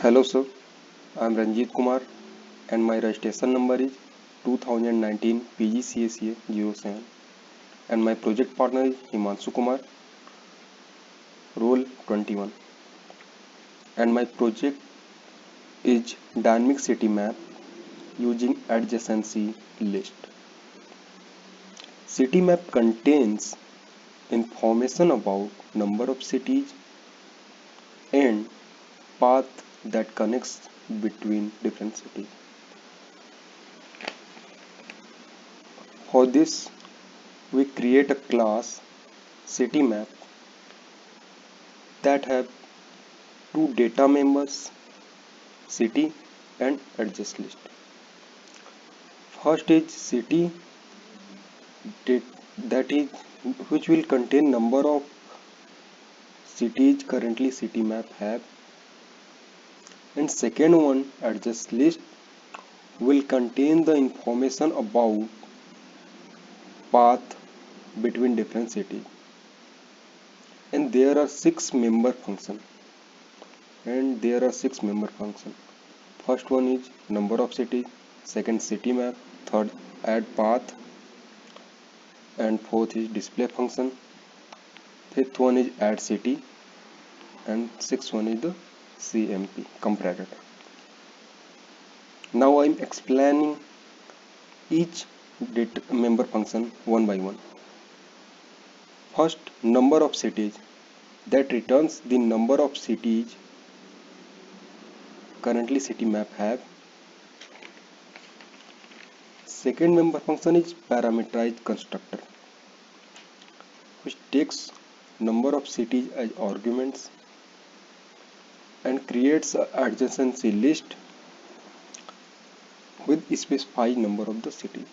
Hello sir, I am Ranjit Kumar and my registration number is 2019 PGCSA 07 and my project partner is Himanshu Kumar, role 21, and my project is dynamic city map using adjacency list. City map contains information about number of cities and path that connects between different cities. For this, we create a class city map that have two data members, city and adjust list. First is city, that is which will contain number of cities currently city map have, and second one adjust list will contain the information about path between different cities. And there are six member function. First one is number of cities, second city map, third add path, and fourth is display function. Fifth one is add city, and sixth one is the CMP comparator. Now I am explaining each member function one by one. First, number of cities, that returns the number of cities currently city map have. Second member function is parameterized constructor, which takes number of cities as arguments and creates an adjacency list with specified number of the cities.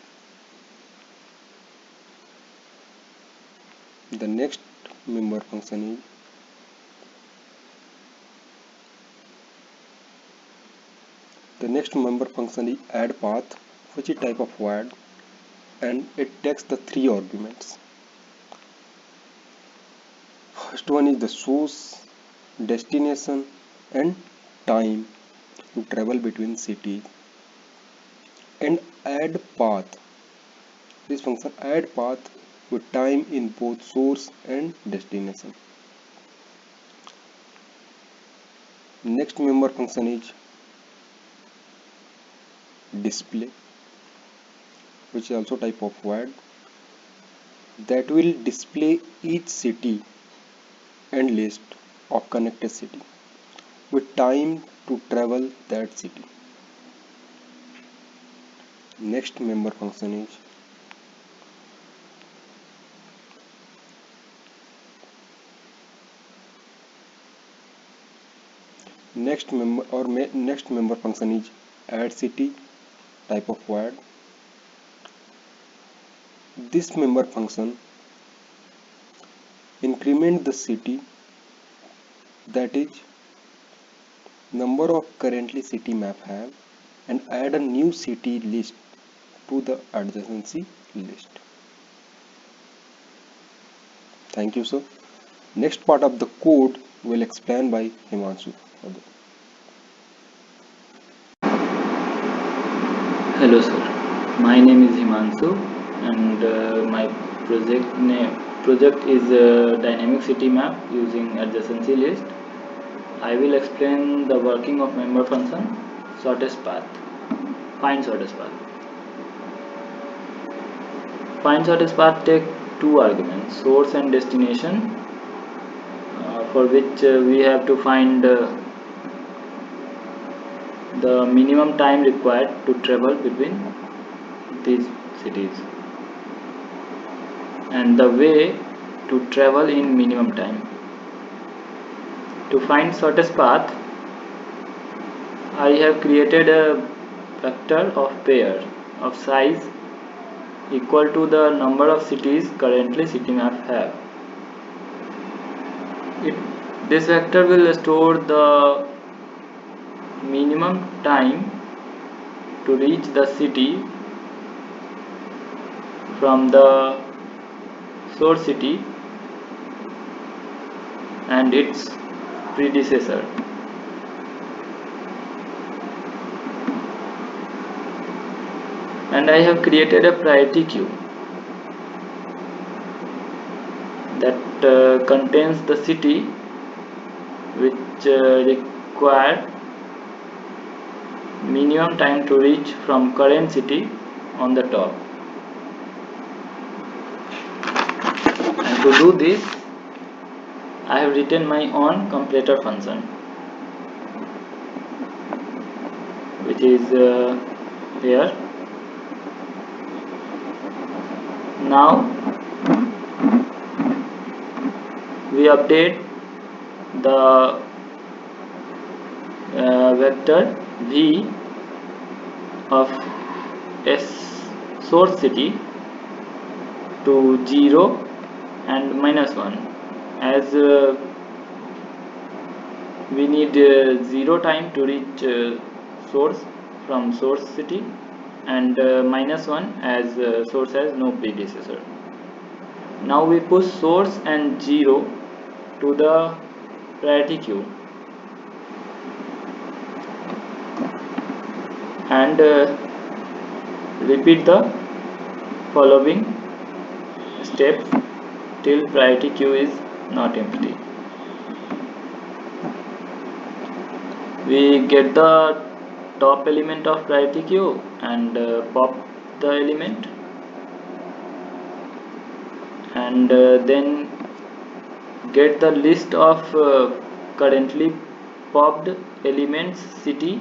The next member function is add path, which is type of void, and it takes the three arguments. First one is the source, destination, and time to travel between cities. And add path. This function add path with time in both source and destination. Next member function is display, which is also type of void, that will display each city and list of connected city with time to travel that city. Next member function is next member function is add city, type of void. This member function increment the city, that is number of currently city map have, and add a new city list to the adjacency list. Thank you, sir. Next part of the code will explain by Himanshu. Hello sir, my name is Himanshu and my project is dynamic city map using adjacency list. I will explain the working of member function shortest path. Find shortest path. Find shortest path take two arguments, source and destination, for which we have to find the minimum time required to travel between these cities and the way to travel in minimum time. To find shortest path, I have created a vector of pair of size equal to the number of cities currently CityMap have. This vector will store the minimum time to reach the city from the source city and its predecessor. and I have created a priority queue that contains the city which require minimum time to reach from current city on the top. And to do this, I have written my own completer function, which is here. Now we update the vector v of s source city to 0 and -1, as we need 0 time to reach source from source city, and -1 as source has no predecessor. Now we push source and 0 to the priority queue, and repeat the following steps till priority queue is not empty. We get the top element of priority queue and pop the element, and then get the list of currently popped elements city,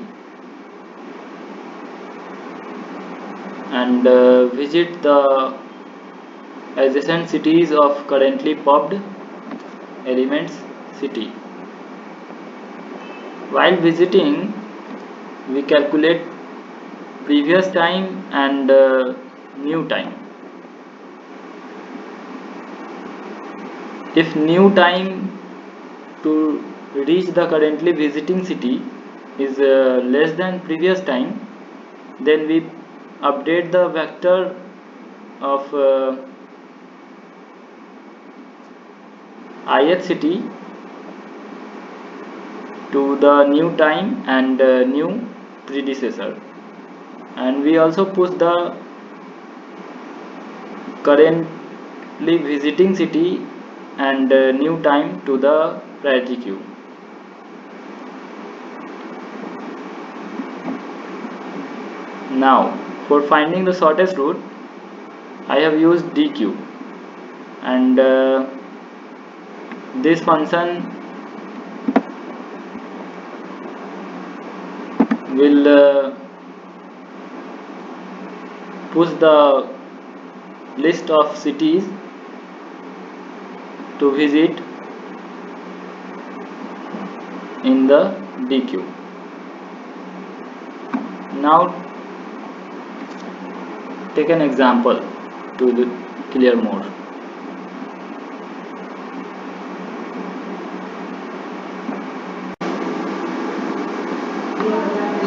and visit the adjacent cities of currently popped elements city. While visiting, we calculate previous time and new time. If new time to reach the currently visiting city is less than previous time, then we update the vector of ith city to the new time and new predecessor, and we also push the currently visiting city and new time to the priority queue. Now for finding the shortest route, I have used dq, and this function will push the list of cities to visit in the dq. Now take an example to clear more.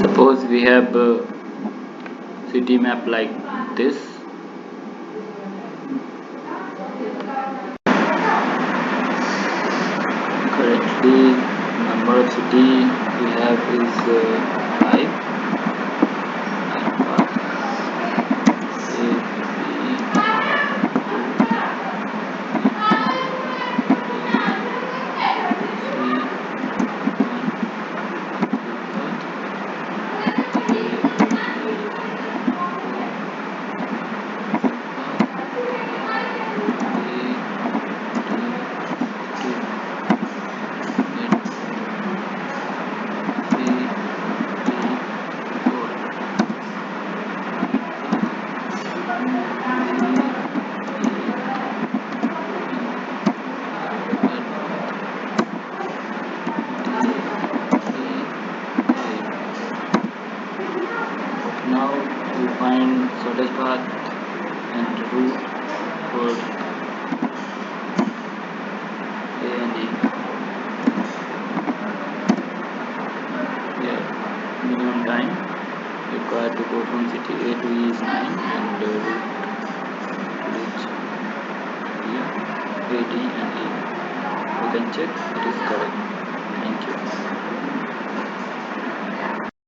Suppose we have a city map like this. Currently, number of city we have is 5. Now we find shortest path and route for A and E. Here, minimum time required to go from city A to E is 9, and the route to reach here A, D and E. We can check it is correct.